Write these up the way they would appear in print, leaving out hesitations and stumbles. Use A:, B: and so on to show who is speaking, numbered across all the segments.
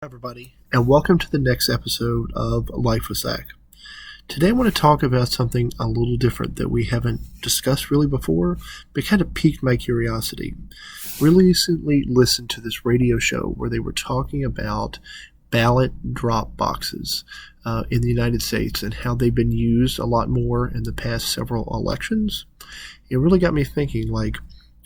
A: Hi everybody, and welcome to the next episode of Life with Zach. Today I want to talk about something a little different that we haven't discussed really before, but kind of piqued my curiosity. Really recently listened to this radio show where they were talking about ballot drop boxes in the United States and how they've been used a lot more in the past several elections. It really got me thinking,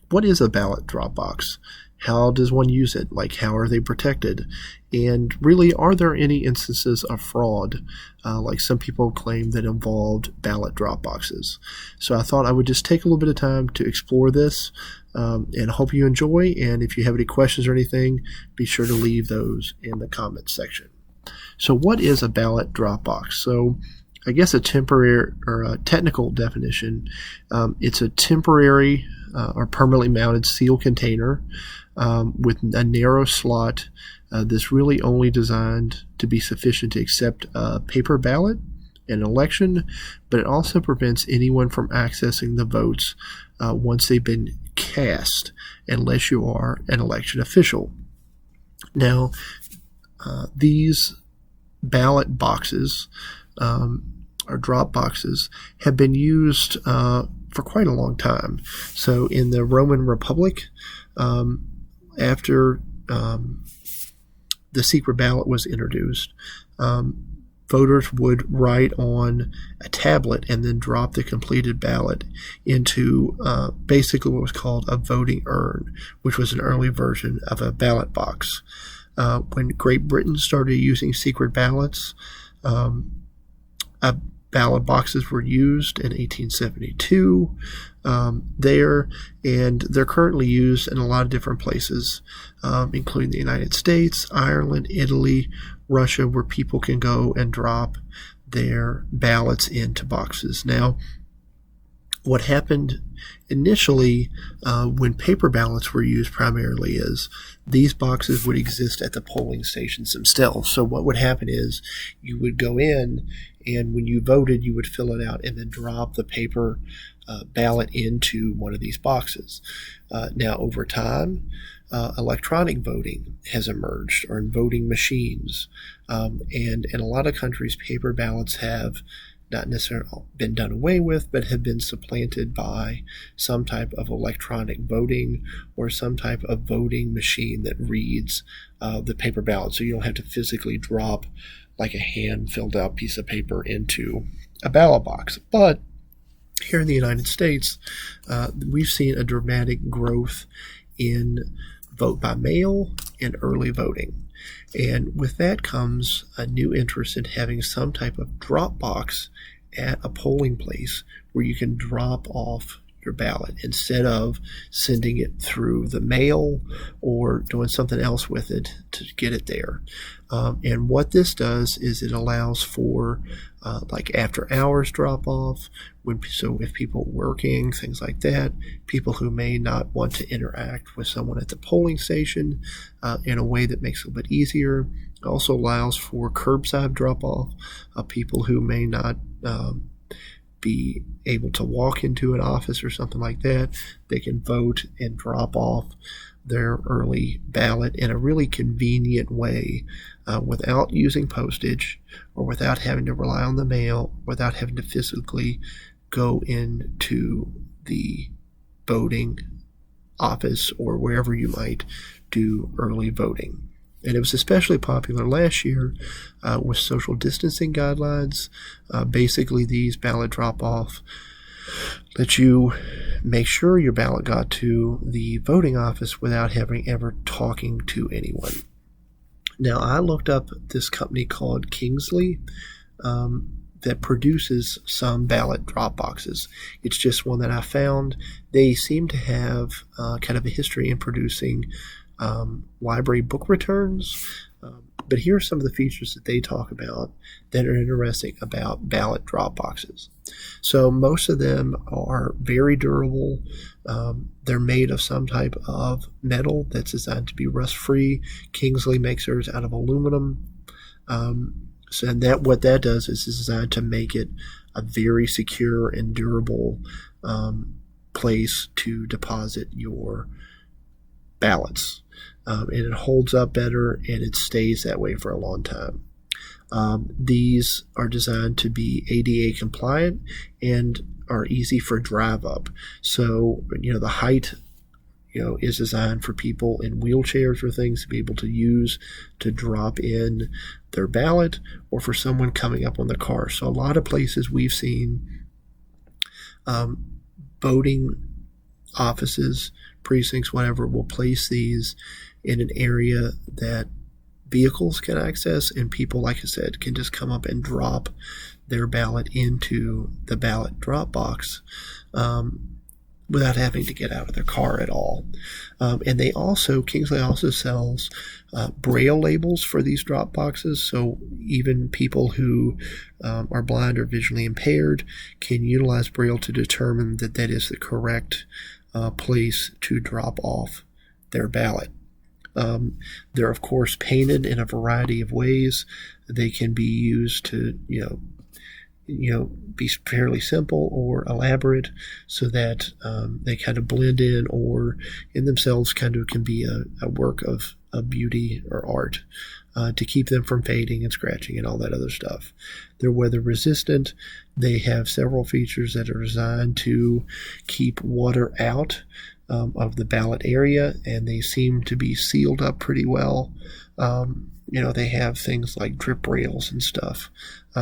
A: what is a ballot drop box? How does one use it? How are they protected? And really, are there any instances of fraud, like some people claim, that involved ballot drop boxes? So I thought I would just take a little bit of time to explore this, and hope you enjoy. And if you have any questions or anything, be sure to leave those in the comments section. So what is a ballot drop box? So I guess a temporary or a technical definition, it's a temporary or permanently mounted seal container with a narrow slot that's really only designed to be sufficient to accept a paper ballot in an election, but it also prevents anyone from accessing the votes once they've been cast, unless you are an election official. Now, these ballot boxes or drop boxes have been used for quite a long time. So in the Roman Republic, after the secret ballot was introduced, voters would write on a tablet and then drop the completed ballot into basically what was called a voting urn, which was an early version of a ballot box. When Great Britain started using secret ballots, ballot boxes were used in 1872 there, and they're currently used in a lot of different places, including the United States, Ireland, Italy, Russia, where people can go and drop their ballots into boxes. Now, what happened initially when paper ballots were used primarily is these boxes would exist at the polling stations themselves. So what would happen is you would go in, and when you voted, you would fill it out and then drop the paper ballot into one of these boxes. Now, over time, electronic voting has emerged, or in voting machines. And in a lot of countries, paper ballots have not necessarily been done away with, but have been supplanted by some type of electronic voting or some type of voting machine that reads the paper ballot. So you don't have to physically drop like a hand-filled out piece of paper into a ballot box. But here in the United States, we've seen a dramatic growth in vote by mail and early voting. And with that comes a new interest in having some type of drop box at a polling place where you can drop off your ballot instead of sending it through the mail or doing something else with it to get it there. And what this does is it allows for after hours drop off, so if people working, things like that, people who may not want to interact with someone at the polling station in a way that makes it a little bit easier. It also allows for curbside drop off of people who may not be able to walk into an office or something like that. They can vote and drop off their early ballot in a really convenient way, without using postage or without having to rely on the mail, without having to physically go into the voting office or wherever you might do early voting. And it was especially popular last year with social distancing guidelines. Basically, these ballot drop-off let you make sure your ballot got to the voting office without having ever talking to anyone. Now, I looked up this company called Kingsley that produces some ballot drop boxes. It's just one that I found. They seem to have kind of a history in producing library book returns. But here are some of the features that they talk about that are interesting about ballot drop boxes. So most of them are very durable. They're made of some type of metal that's designed to be rust-free. Kingsley makes theirs out of aluminum. And what that does is it's designed to make it a very secure and durable place to deposit your ballots. and it holds up better, and it stays that way for a long time. These are designed to be ADA compliant and are easy for drive up. So, the height, is designed for people in wheelchairs or things to be able to use to drop in their ballot, or for someone coming up on the car. So a lot of places we've seen voting offices, precincts, whatever, will place these in an area that vehicles can access, and people, like I said, can just come up and drop their ballot into the ballot drop box without having to get out of their car at all. And Kingsley also sells Braille labels for these drop boxes, so even people who are blind or visually impaired can utilize Braille to determine that that is the correct place to drop off their ballot. They're, of course, painted in a variety of ways. They can be used to, be fairly simple or elaborate, so that they kind of blend in, or in themselves kind of can be a work of beauty or art to keep them from fading and scratching and all that other stuff. They're weather resistant. They have several features that are designed to keep water out of the ballot area, and they seem to be sealed up pretty well. They have things like drip rails and stuff,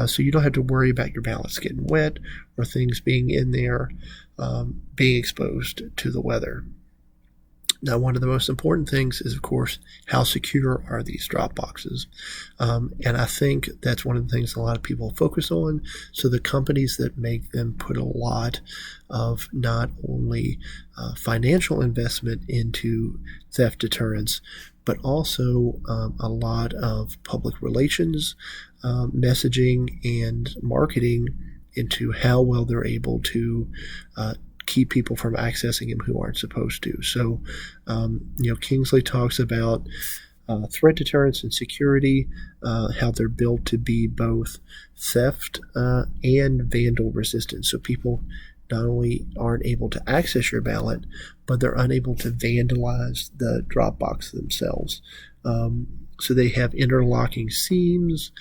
A: so you don't have to worry about your ballots getting wet or things being in there being exposed to the weather. Now, one of the most important things is, of course, how secure are these drop boxes? And I think that's one of the things a lot of people focus on. So the companies that make them put a lot of not only financial investment into theft deterrence, but also a lot of public relations, messaging, and marketing into how well they're able to keep people from accessing them who aren't supposed to. So, Kingsley talks about threat deterrence and security, how they're built to be both theft and vandal resistant. So people not only aren't able to access your ballot, but they're unable to vandalize the drop box themselves. So they have interlocking seams.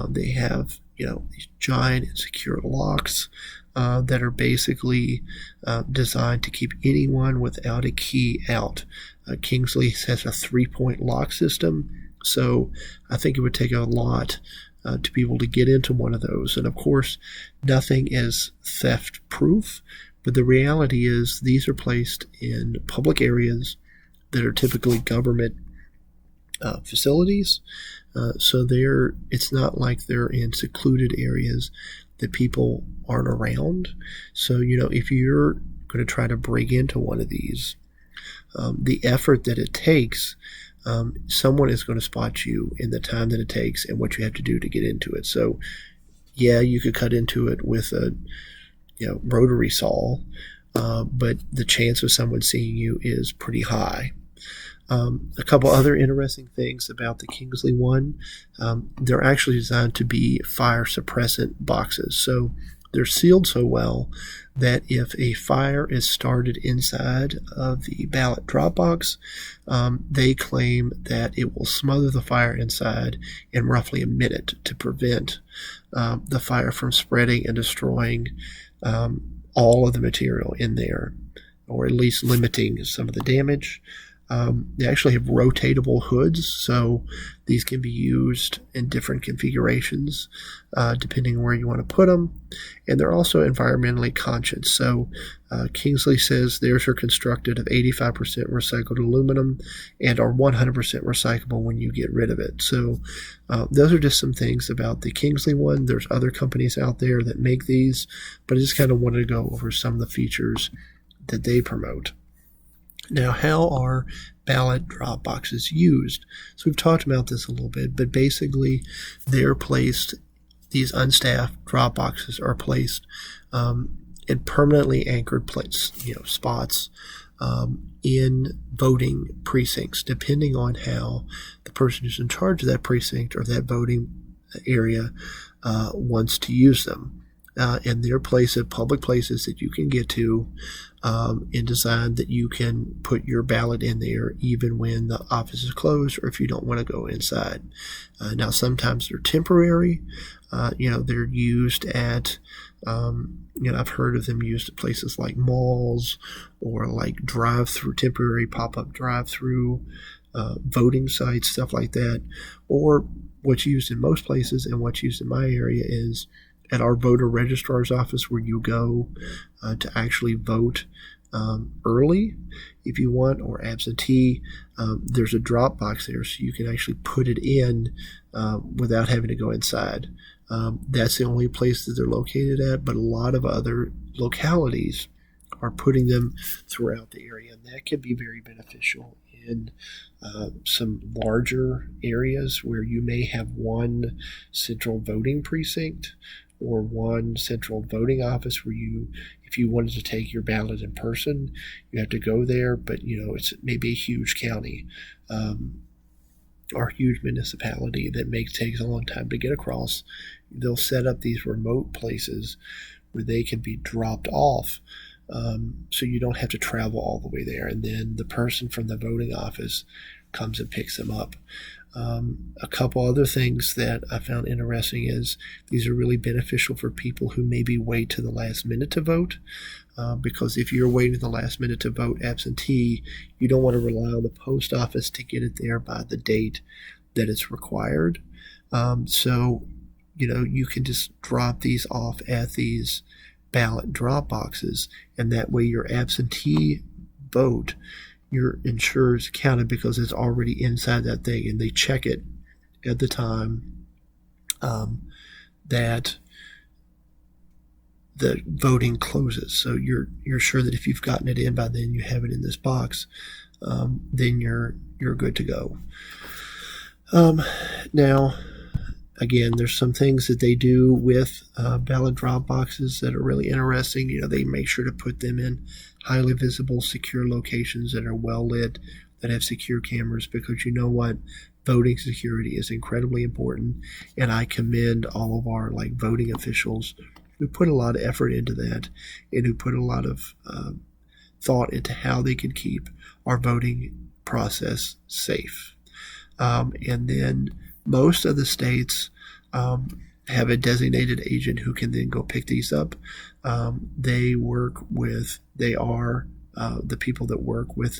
A: They have, these giant and secure locks that are basically designed to keep anyone without a key out. Kingsley has a 3-point lock system, so I think it would take a lot to be able to get into one of those. And of course, nothing is theft proof, but the reality is these are placed in public areas that are typically government facilities. So it's not like they're in secluded areas that people aren't around. So, if you're going to try to break into one of these, the effort that it takes, someone is going to spot you in the time that it takes and what you have to do to get into it. So, yeah, you could cut into it with a rotary saw, but the chance of someone seeing you is pretty high. A couple other interesting things about the Kingsley one, they're actually designed to be fire suppressant boxes. So they're sealed so well that if a fire is started inside of the ballot drop box, they claim that it will smother the fire inside in roughly a minute to prevent the fire from spreading and destroying all of the material in there, or at least limiting some of the damage. They actually have rotatable hoods, so these can be used in different configurations depending on where you want to put them. And they're also environmentally conscious. So Kingsley says theirs are constructed of 85% recycled aluminum and are 100% recyclable when you get rid of it. So those are just some things about the Kingsley one. There's other companies out there that make these, but I just kind of wanted to go over some of the features that they promote. Now, how are ballot drop boxes used? So we've talked about this a little bit, but basically they're placed, these unstaffed drop boxes are placed in permanently anchored spots in voting precincts, depending on how the person who's in charge of that precinct or that voting area wants to use them. and they're public places that you can get to, and decide that you can put your ballot in there even when the office is closed or if you don't want to go inside. Now, sometimes they're temporary. They're used at, I've heard of them used at places like malls or like temporary pop-up drive-through voting sites, stuff like that. Or what's used in most places and what's used in my area is at our voter registrar's office, where you go to actually vote early if you want, or absentee. There's a drop box there, so you can actually put it in without having to go inside. That's the only place that they're located at, but a lot of other localities are putting them throughout the area, and that can be very beneficial in some larger areas where you may have one central voting precinct or one central voting office where if you wanted to take your ballot in person, you have to go there, but it's maybe a huge county or huge municipality that takes a long time to get across. They'll set up these remote places where they can be dropped off, so you don't have to travel all the way there, and then the person from the voting office comes and picks them up. A couple other things that I found interesting is these are really beneficial for people who maybe wait to the last minute to vote, because if you're waiting to the last minute to vote absentee, you don't want to rely on the post office to get it there by the date that it's required. So you can just drop these off at these ballot drop boxes, and that way your absentee vote, your insurers counted because it's already inside that thing, and they check it at the time that the voting closes. So you're sure that if you've gotten it in by then, you have it in this box, then you're good to go. Now, again, there's some things that they do with ballot drop boxes that are really interesting. They make sure to put them in highly visible, secure locations that are well lit, that have secure cameras, because you know what? Voting security is incredibly important, and I commend all of our voting officials who put a lot of effort into that and who put a lot of thought into how they can keep our voting process safe. And then most of the states have a designated agent who can then go pick these up. They are the people that work with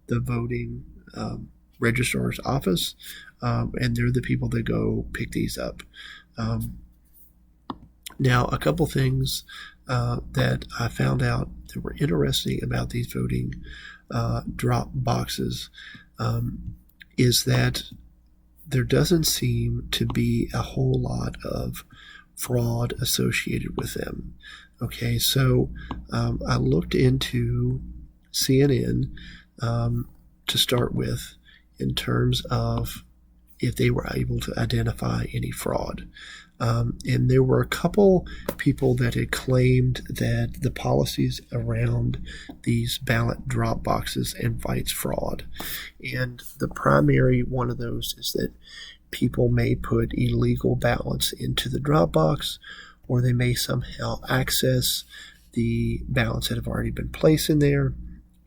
A: the voting registrar's office, and they're the people that go pick these up. Now, a couple things that I found out that were interesting about these voting drop boxes is that there doesn't seem to be a whole lot of fraud associated with them. Okay, so I looked into CNN to start with in terms of if they were able to identify any fraud. And there were a couple people that had claimed that the policies around these ballot drop boxes invites fraud. And the primary one of those is that people may put illegal ballots into the drop box, or they may somehow access the ballots that have already been placed in there.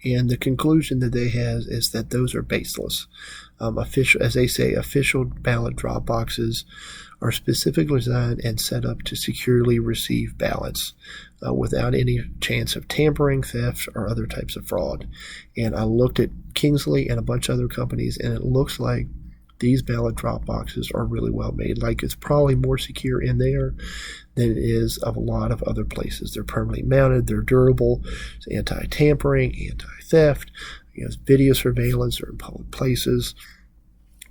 A: And the conclusion that they have is that those are baseless. Official ballot drop boxes are specifically designed and set up to securely receive ballots without any chance of tampering, theft, or other types of fraud. And I looked at Kingsley and a bunch of other companies, and it looks like these ballot drop boxes are really well made. It's probably more secure in there than it is of a lot of other places. They're permanently mounted, they're durable, it's anti-tampering, anti-theft, video surveillance or in public places.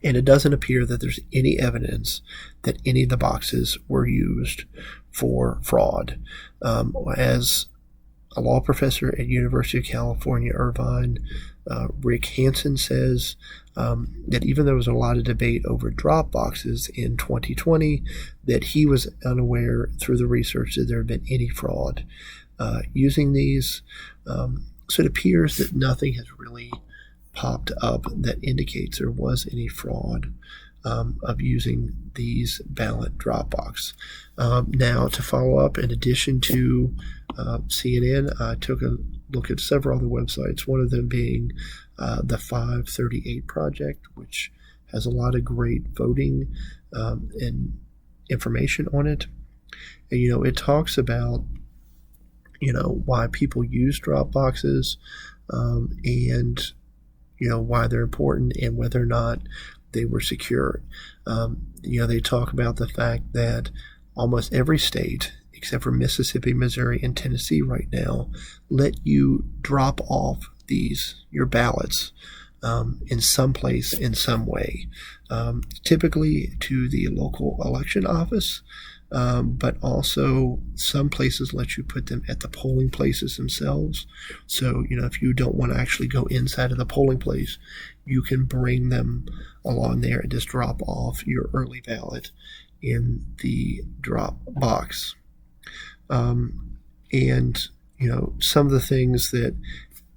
A: And it doesn't appear that there's any evidence that any of the boxes were used for fraud. As a law professor at University of California, Irvine, Rick Hansen says that even though there was a lot of debate over drop boxes in 2020, that he was unaware through the research that there had been any fraud using these. So it appears that nothing has really popped up that indicates there was any fraud of using these Ballot Drop Box. Now, to follow up, in addition to CNN, I took a look at several other websites, one of them being the 538 Project, which has a lot of great voting and information on it. And, it talks about, why people use drop boxes and, why they're important and whether or not they were secure. They talk about the fact that almost every state, except for Mississippi, Missouri, and Tennessee right now, let you drop off your ballots in some place, in some way, typically to the local election office, but also some places let you put them at the polling places themselves. So, if you don't want to actually go inside of the polling place, you can bring them along there and just drop off your early ballot in the drop box. And, some of the things that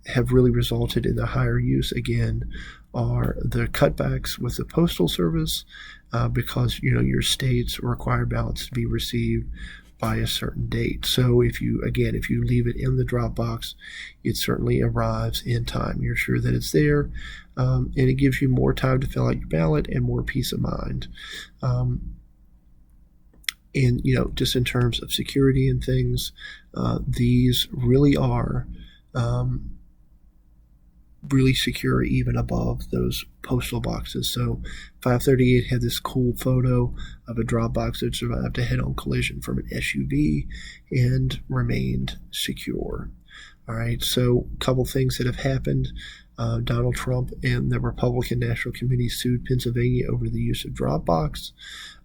A: have really resulted in the higher use, again, are the cutbacks with the Postal Service, because, your states require ballots to be received by a certain date. So if you leave it in the drop box, it certainly arrives in time. You're sure that it's there, and it gives you more time to fill out your ballot and more peace of mind. And, just in terms of security and things, these really are really secure, even above those postal boxes. So 538 had this cool photo of a drop box that survived a head-on collision from an SUV and remained secure. All right, so a couple things that have happened. Donald Trump and the Republican National Committee sued Pennsylvania over the use of drop box,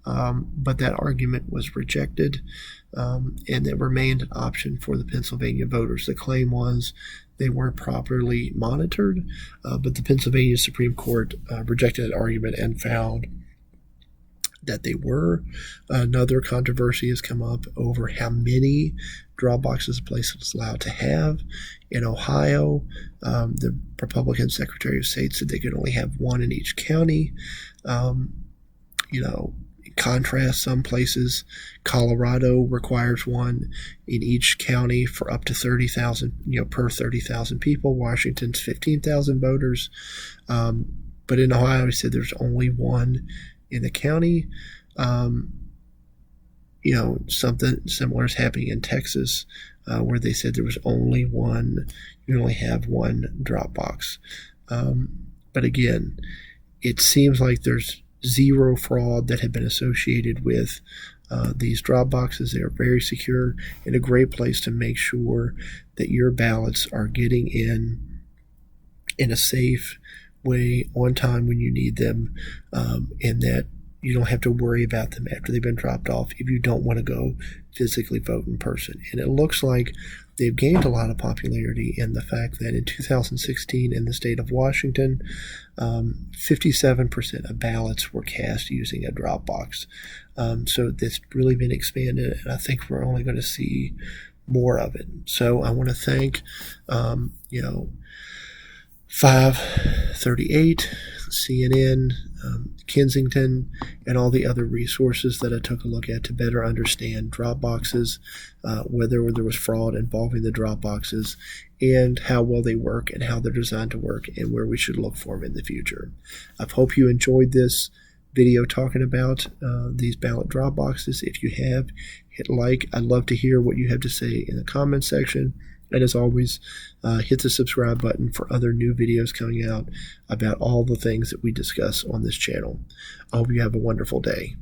A: but that argument was rejected, and it remained an option for the Pennsylvania voters. The claim was they weren't properly monitored, but the Pennsylvania Supreme Court rejected that argument and found that they were. Another controversy has come up over how many drop boxes a place is allowed to have. In Ohio, the Republican Secretary of State said they could only have one in each county. In contrast, some places, Colorado requires one in each county for up to 30,000, per 30,000 people. Washington's 15,000 voters. But in Ohio, he said there's only one in the county. Something similar is happening in Texas, where they said there was only one, you only have one drop box. But again, it seems like there's zero fraud that had been associated with these drop boxes. They are very secure and a great place to make sure that your ballots are getting in a safe way on time when you need them, and that you don't have to worry about them after they've been dropped off if you don't want to go physically vote in person. And it looks like they've gained a lot of popularity in the fact that in 2016 in the state of Washington, 57% of ballots were cast using a drop box. So that's really been expanded, and I think we're only going to see more of it. So I want to thank, 538, CNN, Kensington, and all the other resources that I took a look at to better understand drop boxes, whether there was fraud involving the drop boxes, and how well they work and how they're designed to work and where we should look for them in the future. I hope you enjoyed this video talking about these ballot drop boxes. If you have, hit like. I'd love to hear what you have to say in the comments section. And as always, hit the subscribe button for other new videos coming out about all the things that we discuss on this channel. I hope you have a wonderful day.